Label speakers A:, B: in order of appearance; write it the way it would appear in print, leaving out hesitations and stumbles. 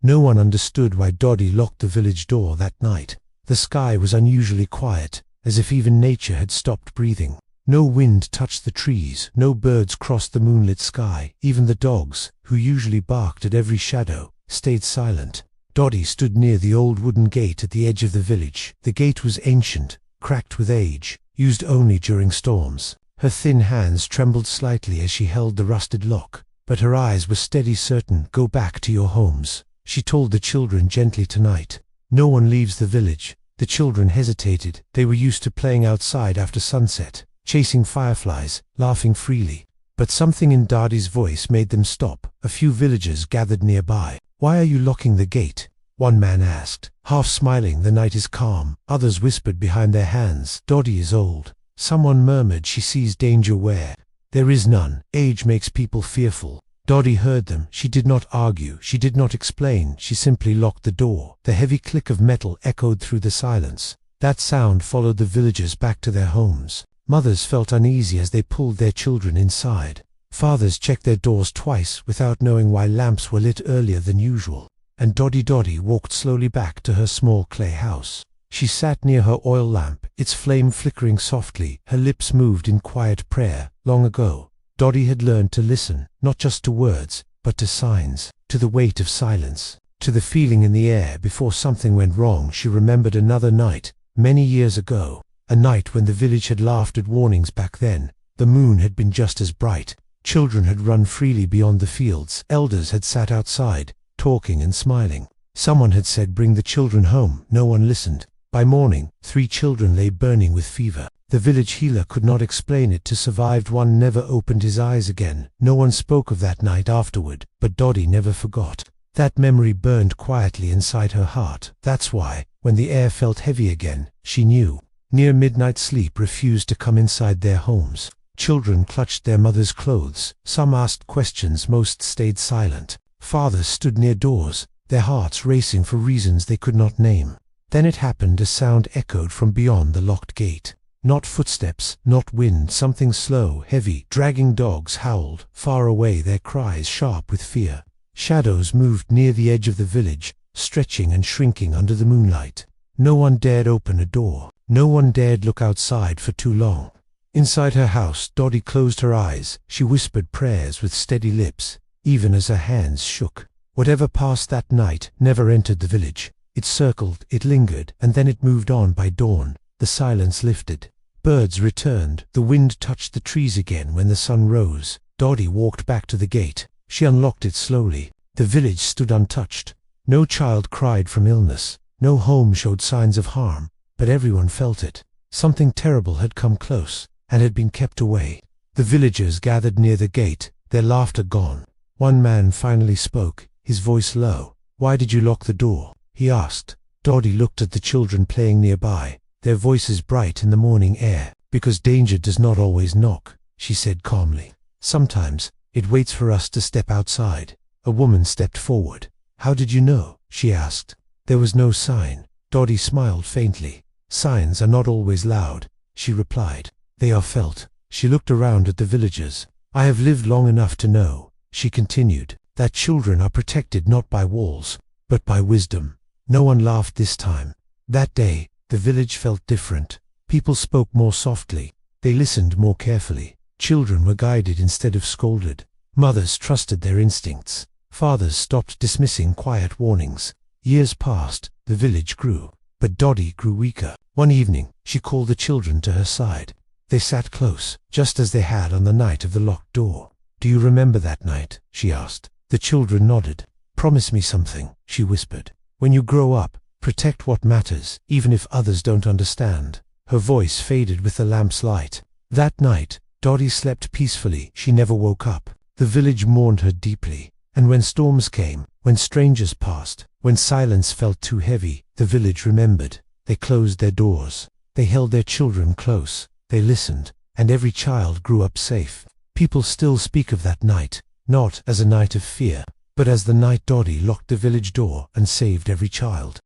A: No one understood why Dadi locked the village door that night. The sky was unusually quiet, as if even nature had stopped breathing. No wind touched the trees, no birds crossed the moonlit sky. Even the dogs, who usually barked at every shadow, stayed silent. Dadi stood near the old wooden gate at the edge of the village. The gate was ancient, cracked with age, used only during storms. Her thin hands trembled slightly as she held the rusted lock, but her eyes were steady, certain. "Go back to your homes," she told the children gently. "Tonight, no one leaves the village." The children hesitated. They were used to playing outside after sunset, chasing fireflies, laughing freely. But something in Dadi's voice made them stop. A few villagers gathered nearby. "Why are you locking the gate?" one man asked, half smiling. "The night is calm." Others whispered behind their hands, "Dadi is old." Someone murmured, "She sees danger where there is none. Age makes people fearful." Dadi heard them. She did not argue, she did not explain, she simply locked the door. The heavy click of metal echoed through the silence. That sound followed the villagers back to their homes. Mothers felt uneasy as they pulled their children inside. Fathers checked their doors twice without knowing why lamps were lit earlier than usual. And Dadi walked slowly back to her small clay house. She sat near her oil lamp, its flame flickering softly. Her lips moved in quiet prayer. Long ago, Dadi had learned to listen, not just to words, but to signs, to the weight of silence, to the feeling in the air before something went wrong. She remembered another night, many years ago, a night when the village had laughed at warnings. Back then, the moon had been just as bright. Children had run freely beyond the fields. Elders had sat outside, talking and smiling. Someone had said, "Bring the children home." No one listened. By morning, 3 children lay burning with fever. The village healer could not explain it. To survived. One never opened his eyes again. No one spoke of that night afterward, but Dadi never forgot. That memory burned quietly inside her heart. That's why, when the air felt heavy again, she knew. Near midnight, sleep refused to come inside their homes. Children clutched their mother's clothes. Some asked questions, most stayed silent. Fathers stood near doors, their hearts racing for reasons they could not name. Then it happened. A sound echoed from beyond the locked gate. Not footsteps, not wind, something slow, heavy. Dragging dogs howled, far away, their cries sharp with fear. Shadows moved near the edge of the village, stretching and shrinking under the moonlight. No one dared open a door. No one dared look outside for too long. Inside her house, Dadi closed her eyes. She whispered prayers with steady lips, even as her hands shook. Whatever passed that night never entered the village. It circled, it lingered, and then it moved on. By dawn, the silence lifted. Birds returned. The wind touched the trees again when the sun rose. Dadi walked back to the gate. She unlocked it slowly. The village stood untouched. No child cried from illness. No home showed signs of harm. But everyone felt it. Something terrible had come close, and had been kept away. The villagers gathered near the gate, their laughter gone. One man finally spoke, his voice low. "Why did you lock the door?" he asked. Dadi looked at the children playing nearby, their voices bright in the morning air. "Because danger does not always knock," she said calmly. "Sometimes, it waits for us to step outside." A woman stepped forward. "How did you know?" she asked. "There was no sign." Dadi smiled faintly. "Signs are not always loud," she replied. "They are felt." She looked around at the villagers. "I have lived long enough to know," she continued, "that children are protected not by walls, but by wisdom." No one laughed this time. That day, the village felt different. People spoke more softly. They listened more carefully. Children were guided instead of scolded. Mothers trusted their instincts. Fathers stopped dismissing quiet warnings. Years passed. The village grew. But Dadi grew weaker. One evening, she called the children to her side. They sat close, just as they had on the night of the locked door. "Do you remember that night?" she asked. The children nodded. "Promise me something," she whispered. "When you grow up, protect what matters, even if others don't understand." Her voice faded with the lamp's light. That night, Dadi slept peacefully. She never woke up. The village mourned her deeply. And when storms came, when strangers passed, when silence felt too heavy, the village remembered. They closed their doors. They held their children close. They listened, and every child grew up safe. People still speak of that night, not as a night of fear, but as the night Dadi locked the village door and saved every child.